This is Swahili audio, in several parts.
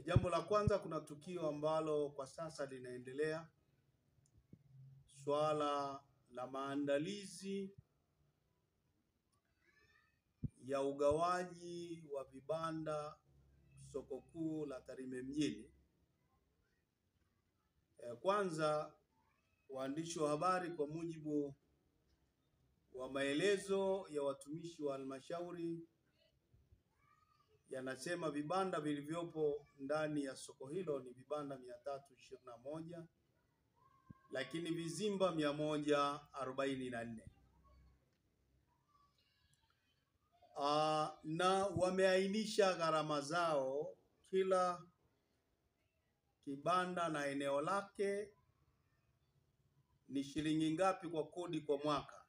Jambo la kwanza, kuna tukio ambalo kwa sasa linaendelea, swala la maandalizi ya ugawaji wa vibanda soko kuu la Tarime mjini. Kwanza, waandishi wa habari, kwa mujibu wa maelezo ya watumishi wa halmashauri, yanasema vibanda vilivyopo ndani ya soko hilo ni vibanda 321, lakini vizimba 144. Na wameainisha gharama zao, kila kibanda na eneo lake ni shilingi ngapi kwa kodi kwa mwaka.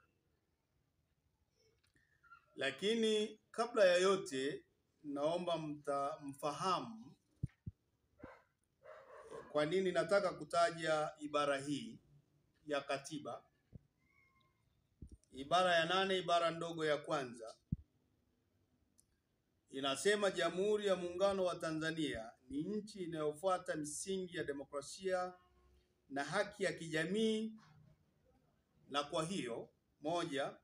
Lakini kabla ya yote, naomba mfahamu kwa nini nataka kutaja ibara hii ya katiba. Ibara ya 8, ibara ndogo ya kwanza, inasema Jamhuri ya Muungano wa Tanzania ni nchi inayofuata misingi ya demokrasia na haki ya kijamii, na kwa hiyo, moja,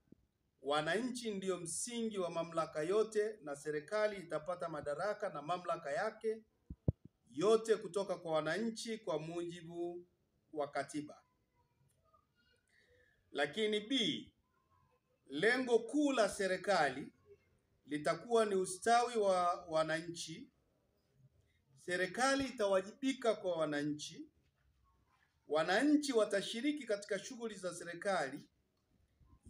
wananchi ndio msingi wa mamlaka yote, na serikali itapata madaraka na mamlaka yake yote kutoka kwa wananchi kwa mujibu wa katiba. Lakini B, lengo kuu la serikali litakuwa ni ustawi wa wananchi. Serikali itawajibika kwa wananchi. Wananchi watashiriki katika shughuli za serikali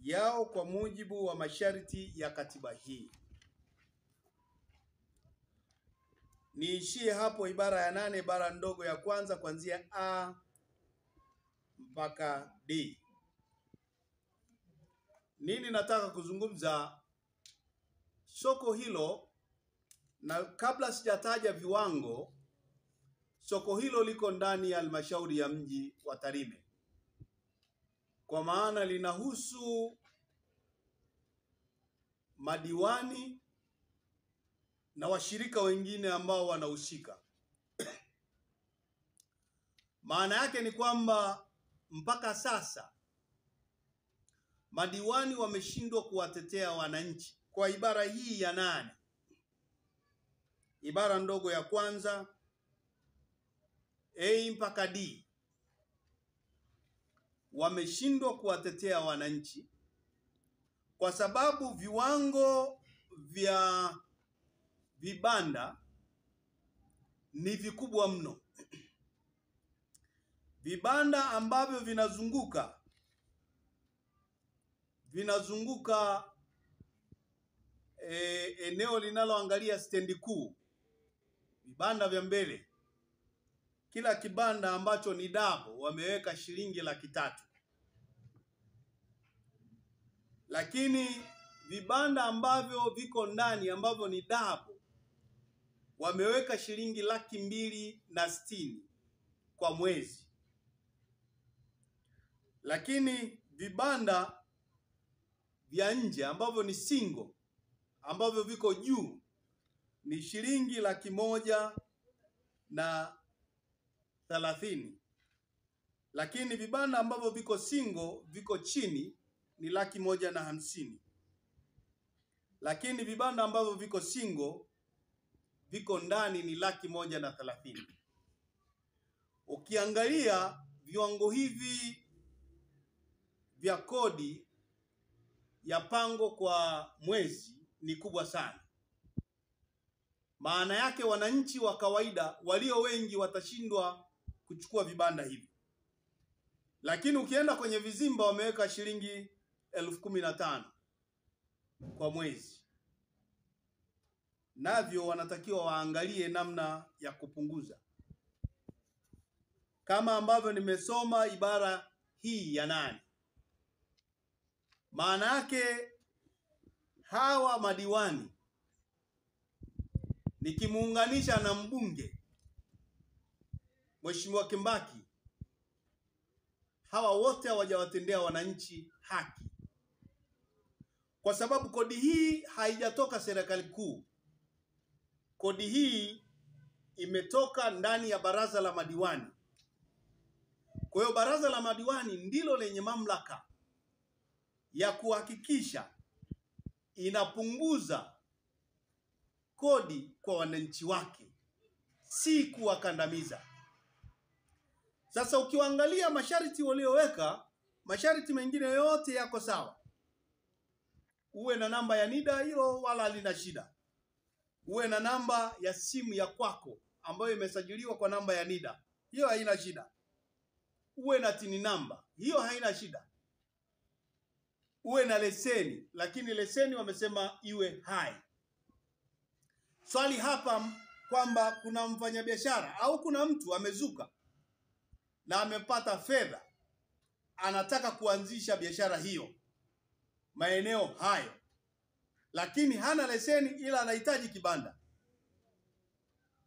yao kwa mujibu wa masharti ya katiba hii. Niishie hapo ibara ya 8, ibara ndogo ya kwanza, kuanzia A mpaka D. Nini nataka kuzungumza? Soko hilo, na kabla sijataja viwango, soko hilo liko ndani ya halmashauri ya mji wa Tarime, kwa maana linahusu madiwani na washirika wengine ambao wanahusika. Maana yake ni kwamba mpaka sasa madiwani wameshindwa kuwatetea wananchi kwa ibara hii ya 8, ibara ndogo ya kwanza A mpaka D. Wameshindwa kuwatetea wananchi kwa sababu viwango vya vibanda ni vikubwa mno. Vibanda ambavyo vinazunguka eneo linaloangalia stendi kuu, vibanda vya mbele, kila kibanda ambacho ni dabo wameweka shilingi 300,000. Lakini vibanda ambavyo viko ndani ambavyo ni dabo wameweka shilingi 260,000 kwa mwezi. Lakini vibanda vya nje ambavyo ni single, ambavyo viko juu, ni shilingi 130,000. Lakini vibanda ambavyo viko single, viko chini, ni 150,000. Lakini vibanda ambavyo viko single, viko ndani, ni 130,000. Ukiangalia viwango hivi vya kodi ya pango kwa mwezi ni kubwa sana. Maana yake wananchi wa kawaida walio wengi watashindwa kuchukua vibanda hivi. Lakini ukienda kwenye vizimba wameweka shilingi 15,000 kwa mwezi. Navyo wanatakiwa waangalie namna ya kupunguza, kama ambavyo nimesoma ibara hii ya 8. Maana yake hawa madiwani, nikimuunganisha na mbunge Mheshimiwa Kimbaki, hawa wote hawajawatendea wananchi haki, kwa sababu kodi hii haijatoka serikali kuu. Kodi hii imetoka ndani ya baraza la madiwani. Kwa hiyo baraza la madiwani ndilo lenye mamlaka ya kuhakikisha inapunguza kodi kwa wananchi wake, si kuwakandamiza. Sasa ukiangalia masharti walioweka, masharti mengine yote yako sawa. Uwe na namba ya NIDA, hilo wala halina shida. Uwe na namba ya simu ya kwako ambayo imesajiliwa kwa namba ya NIDA, hiyo haina shida. Uwe na TIN namba, hiyo haina shida. Uwe na leseni, lakini leseni wamesema iwe hai. Swali hapa kwamba kuna mfanyabiashara au kuna mtu amezuka na amepata fedha, anataka kuanzisha biashara hiyo maeneo hayo, lakini hana leseni ila anahitaji kibanda.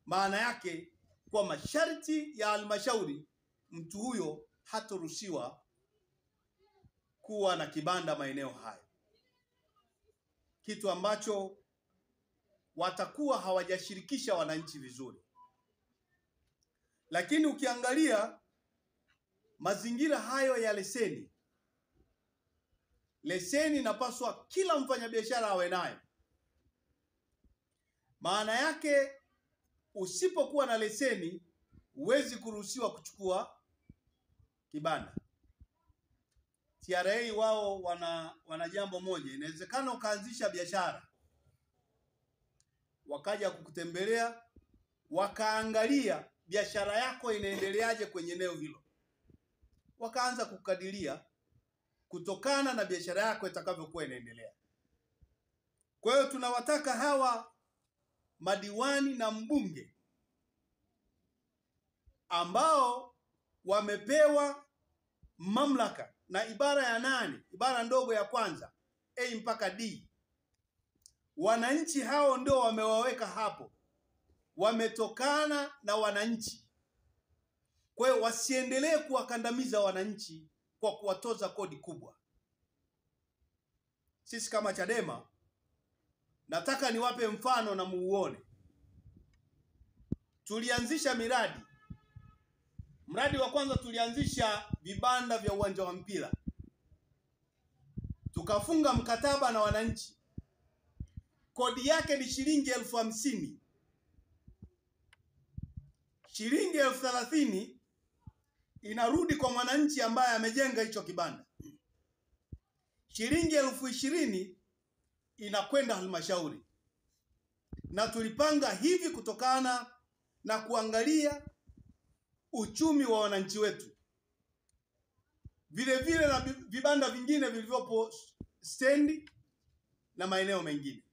Maana yake kwa masharti ya halmashauri, mtu huyo hataruhusiwa kuwa na kibanda maeneo hayo, kitu ambacho watakuwa hawajashirikisha wananchi vizuri. Lakini ukiangalia mazingira hayo ya leseni, leseni inapaswa kila mfanyabiashara awe nayo. Maana yake usipokuwa na leseni huwezi kuruhusiwa kuchukua kibanda. TRA wao wana jambo moja. Inawezekana ukaanzisha biashara, wakaja kukutembelea, wakaangalia biashara yako inaendeleaje kwenye eneo hilo, wakaanza kukadiria kutokana na biashara yako itakavyokuwa inaendelea. Kwa hiyo tunawataka hawa madiwani na mbunge ambao wamepewa mamlaka na ibara ya 8, ibara ndogo ya kwanza A mpaka D, wananchi hao ndio wamewaweka hapo, wametokana na wananchi. Kwa hiyo wasiendelee kuwakandamiza wananchi kwa kuwatoza kodi kubwa. Sisi kama Chadema nataka niwape mfano na muone. Tulianzisha miradi. Mradi wa kwanza tulianzisha vibanda vya uwanja wa mpira. Tukafunga mkataba na wananchi. Kodi yake ni shilingi 50,000. Shilingi 30,000 inarudi kwa mwananchi ambaye amejenga hicho kibanda. Shilingi 20,000 inakwenda halmashauri. Na tulipanga hivi kutokana na kuangalia uchumi wa wananchi wetu. Vile vile na vibanda vingine vilivyopo stendi na maeneo mengine.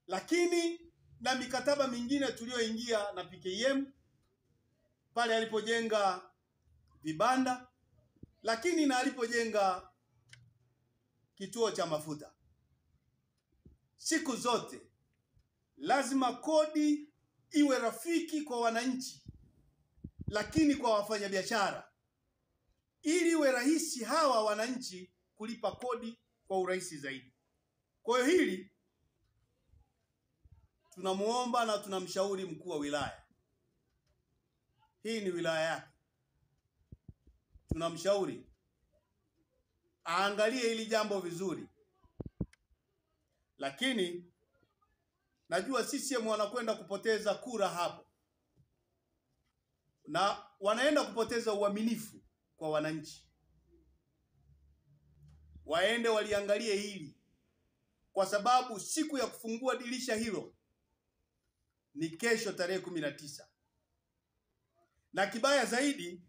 Lakini na mikataba mingine tulioingia na PKM pale alipojenga vibanda, lakini na alipojenga kituo cha mafuta. Siku zote lazima kodi iwe rafiki kwa wananchi, lakini kwa wafanyabiashara, ili iwe rahisi hawa wananchi kulipa kodi kwa urahisi zaidi. Kwa hiyo hili tunamuomba na tunamshauri mkuu wa wilaya. Hii ni wilaya yake. Tunamshauri aangalie hili jambo vizuri. Lakini najua CCM wanakwenda kupoteza kura hapo. Na wanaenda kupoteza uaminifu kwa wananchi. Waende waliangalie hili, kwa sababu siku ya kufungua dirisha hilo ni kesho tarehe 19. Na kibaya zaidi,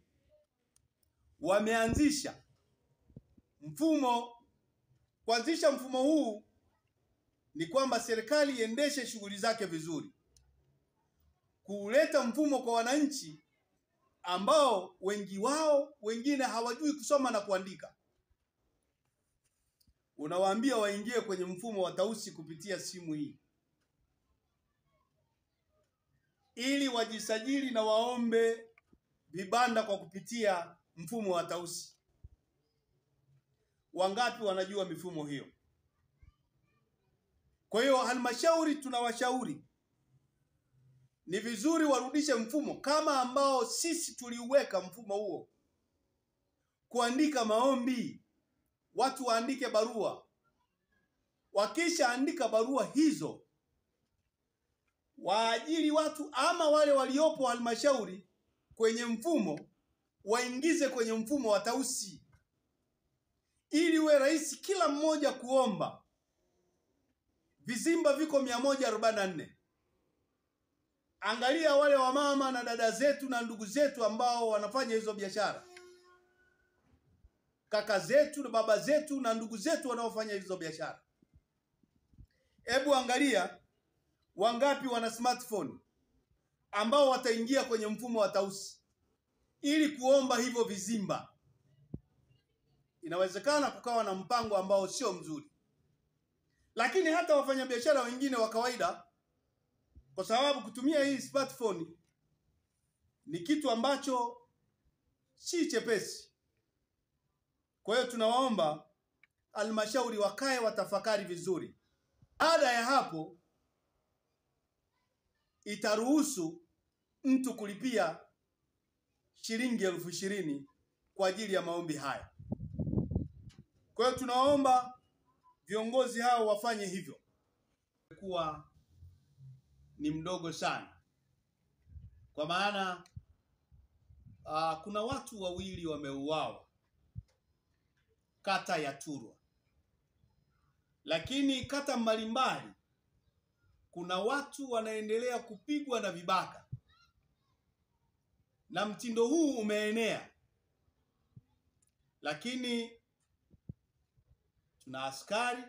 wameanzisha mfumo. Kuanzisha mfumo huu ni kwamba serikali iendeshe shughuli zake vizuri. Kuleta mfumo kwa wananchi ambao wengi wao wengine hawajui kusoma na kuandika. Unawaambia waingie kwenye mfumo wa Tausi kupitia simu hii, ili wajisajili na waombe vibanda kwa kupitia mfumo wa Tausi. Wangapi wanajua mifumo hiyo? Kwa hiyo halmashauri tunawashauri ni vizuri warudishe mfumo kama ambao sisi tuliuweka mfumo huo, kuandika maombi, watu waandike barua. Wakisha andika barua hizo, waajiri watu ama wale waliopo halmashauri kwenye mfumo, waingize kwenye mfumo wa Tausi, ili uwe rahisi kila mmoja kuomba. Vizimba viko 144. Angalia wale wamama na dada zetu na ndugu zetu ambao wanafanya hizo biashara, kaka zetu na baba zetu na ndugu zetu wanaofanya hizo biashara. Hebu angalia wangapi wana smartphone ambao wataingia kwenye mfumo wa Tausi ili kuomba hivyo vizimba. Inawezekana kukawa na mpango ambao sio mzuri, lakini hata wafanyabiashara wengine wa kawaida, kwa sababu kutumia hii smartphone ni kitu ambacho si chepesi. Kwa hiyo tunawaomba halmashauri wakae watafakari vizuri. Baada ya hapo itaruhusu mtu kulipia shilingi 20,000 kwa ajili ya maombi haya. Kwa hiyo tunaomba viongozi hao wafanye hivyo. Kuwa ni mdogo sana, kwa maana kuna watu wawili wameuawa kata ya Turwa, lakini kata mbalimbali kuna watu wanaendelea kupigwa na vibaka, na mtindo huu umeenea. Lakini tuna askari,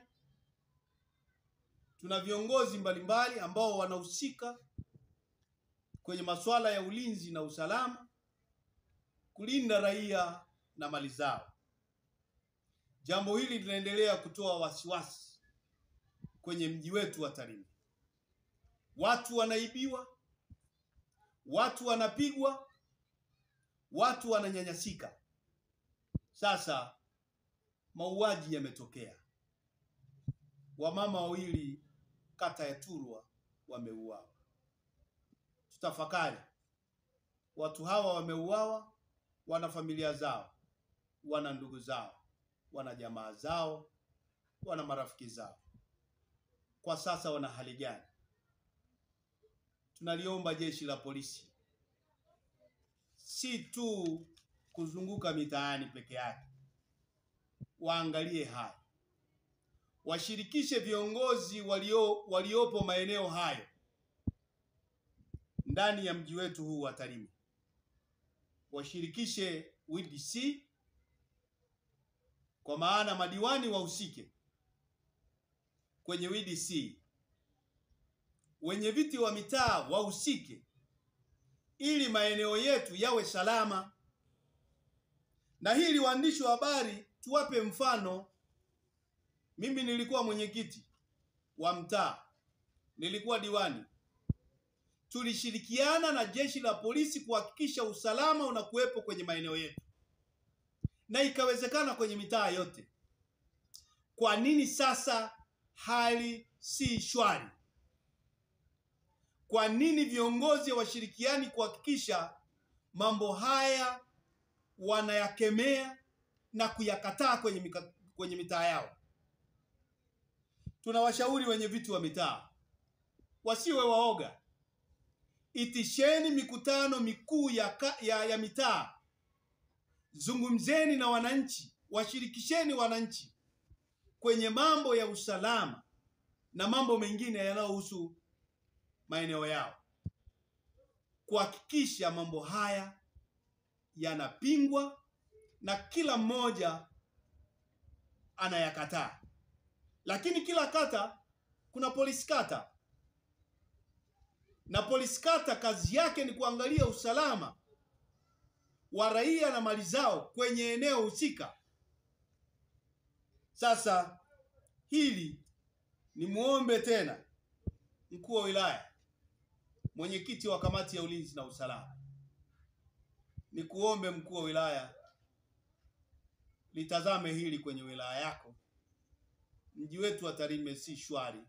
tuna viongozi mbalimbali ambao wanahusika kwenye masuala ya ulinzi na usalama, kulinda raia na mali zao. Jambo hili linaendelea kutoa wasiwasi kwenye mji wetu wa Tarime. Watu wanaibiwa, watu wanapigwa, watu wananyanyasika. Sasa mauaji yametokea. Wamama wawili kata ya Turwa wameuawa. Tutafakari. Watu hawa wameuawa, wana familia zao, wana ndugu zao, wana jamaa zao, wana marafiki zao. Kwa sasa wana hali gani? Tunaliomba jeshi la polisi si tu kuzunguka mitaani peke yake, waangalie haya, washirikishe viongozi waliopo maeneo hayo ndani ya mji wetu huu wa Tarime. Washirikishe WDC, kwa maana madiwani wahusike kwenye WDC, wenye viti wa mitaa wahusike, ili maeneo yetu yawe salama. Na hili waandishi wa habari tuwape mfano. Mimi nilikuwa mwenyekiti wa mtaa, nilikuwa diwani. Tulishirikiana na jeshi la polisi kuhakikisha usalama unakuwepo kwenye maeneo yetu, na ikawezekana kwenye mitaa yote. Kwa nini sasa hali si shwari? Kwa nini viongozi washirikiani kuhakikisha mambo haya wanayakemea na kuyakataa kwenye mitaa yao? Tunawashauri wenye viti wa mitaa wasiwe waoga. Itisheni mikutano mikuu ya mitaa. Zungumzeni na wananchi, washirikisheni wananchi kwenye mambo ya usalama na mambo mengine yanayohusu maeneo yao, kuhakikisha mambo haya yanapingwa na kila mmoja anayakataa. Lakini kila kata kuna polisi kata, na polisi kata kazi yake ni kuangalia usalama wa raia na mali zao kwenye eneo husika. Sasa hili ni muombe tena mkuu wa wilaya, mwenyekiti wa kamati ya ulinzi na usalama, ni kuombe mkuu wa wilaya litazame hili kwenye wilaya yako. Mji wetu wa Tarime si shwari.